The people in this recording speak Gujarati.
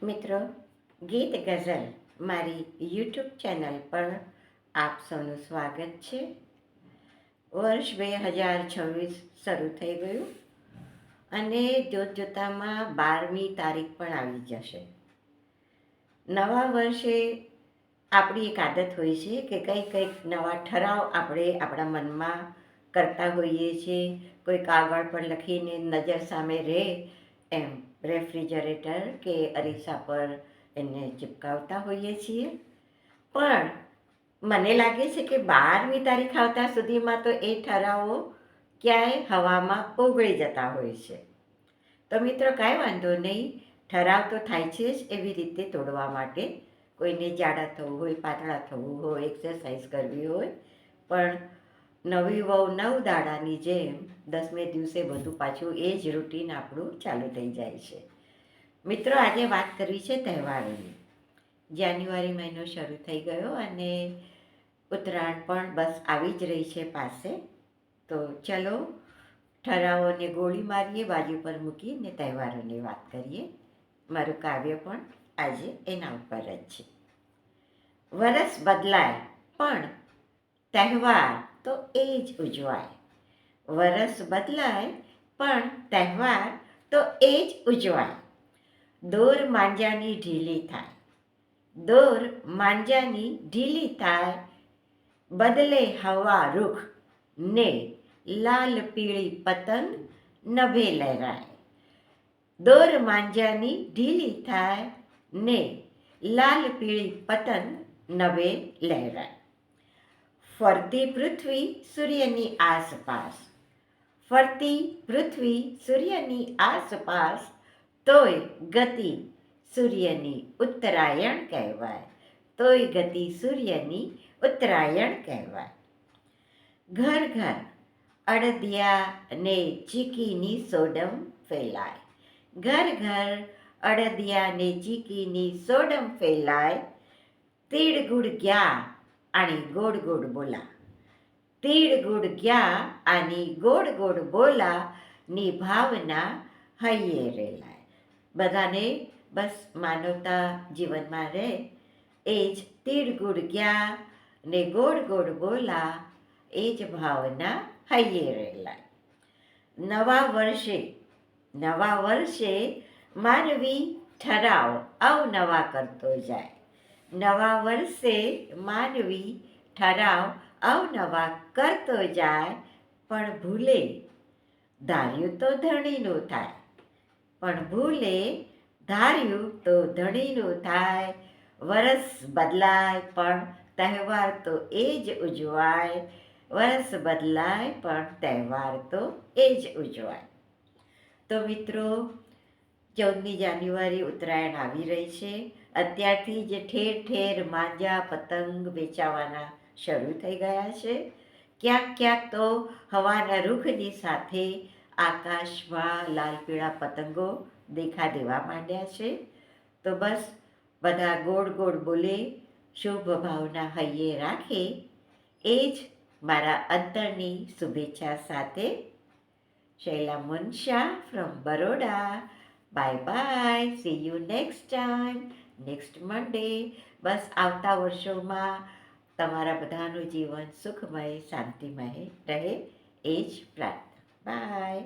મિત્રો, ગીત ગઝલ મારી યુટ્યુબ ચેનલ પર આપ સૌનું સ્વાગત છે. વર્ષ 2026 શરૂ થઈ ગયું અને જોતજોતામાં 12મી તારીખ પણ આવી જશે. નવા વર્ષે આપણી એક આદત હોય છે કે કંઈક નવા ઠરાવ આપણે આપણા મનમાં કરતા હોઈએ છીએ. કોઈ કાગળ પર લખીને નજર સામે રહે એમ રેફ્રિજરેટર કે અરીસા પર એને ચિપકાવતા હોઈએ છીએ. પણ મને લાગે છે કે 12મી તારીખ આવતા સુધીમાં તો એ ઠરાવો ક્યાંય હવામાં ઓગળી જતા હોય છે. તો મિત્રો, કાંઈ વાંધો નહીં, ઠરાવ તો થાય છે જ એવી રીતે તોડવા માટે. કોઈને જાડા થવું હોય, પાતળા થવું હોય, એક્સરસાઇઝ કરવી હોય, પણ નવી વહુ 9 દાડાની જેમ 10મે દિવસે બધું પાછું એ જ રૂટીન આપણું ચાલુ થઈ જાય છે. મિત્રો, આજે વાત કરવી છે તહેવારોની. જાન્યુઆરી મહિનો શરૂ થઈ ગયો અને ઉત્તરાયણ પણ બસ આવી જ રહી છે પાસે. તો ચલો ઠરાવોને ગોળી મારીએ, બાજુ પર મૂકીને તહેવારોની વાત કરીએ. મારું કાવ્ય પણ આજે એના ઉપર જ છે. વરસ બદલાય પણ તહેવાર તો એ જ ઉજવાય. વરસ બદલાય પણ તહેવાર તો એ જ ઉજવાય. દોર માંજાની ઢીલી થાય, દોર માંજાની ઢીલી થાય, બદલે હવા રૂખ ને લાલ પીળી પતંગ નભે લહેરાય. દોર માંજાની ઢીલી થાય ને લાલ પીળી પતંગ નભે લહેરાય. ફરતી પૃથ્વી સૂર્યની આસપાસ, ફરતી પૃથ્વી સૂર્યની આસપાસ, તોય ગતિ સૂર્યની ઉત્તરાયણ કહેવાય, તોય ગતિ સૂર્યની ઉત્તરાયણ કહેવાય. ઘર ઘર અડદિયા ને ચીકીની સોડમ ફેલાય, ઘર ઘર અડદિયા ને ચીકીની સોડમ ફેલાય. તીડ ગુડ ગયા આની ગોડ ગોડ બોલા, તીડ ગુડ ગયા આની ગોડ ગોડ બોલા, ની ભાવના હૈયે રેલાય. બધાને બસ માનવતા જીવનમાં રહે એ જ તીડ ગુડ ગયા ને ગોડ ગોડ બોલા, એ જ ભાવના હૈયે રેલાય. નવા વર્ષે માનવી ઠરાવ અવનવા કરતો જાય. નવા વર્ષે માનવી ઠરાવ અવનવા કરતો જાય, પણ ભૂલે ધાર્યું તો ધણીનું થાય, પણ ભૂલે ધાર્યું તો ધણીનું થાય. વરસ બદલાય પણ તહેવાર તો એ જ ઉજવાય, વરસ બદલાય પણ તહેવાર તો એ જ ઉજવાય. તો મિત્રો, 14મી જાન્યુઆરી ઉત્તરાયણ આવી રહી છે. અત્યારથી જ ઠેર ઠેર માંજા પતંગ વેચાવાના શરૂ થઈ ગયા છે. ક્યાંક ક્યાંક તો હવાના રૂખની સાથે આકાશમાં લાલ પીળા પતંગો દેખા દેવા માંડ્યા છે. તો બસ બધા ગોળ ગોળ બોલે, શુભ ભાવના હૈયે રાખે, એ જ મારા અંતરની શુભેચ્છા સાથે. Shaila Munsha from Baroda. Bye bye, see you next time, next Monday. બસ આવતા વર્ષોમાં તમારા બધાનું જીવન સુખમય શાંતિમય રહે એ જ પ્રાર્થના. બાય.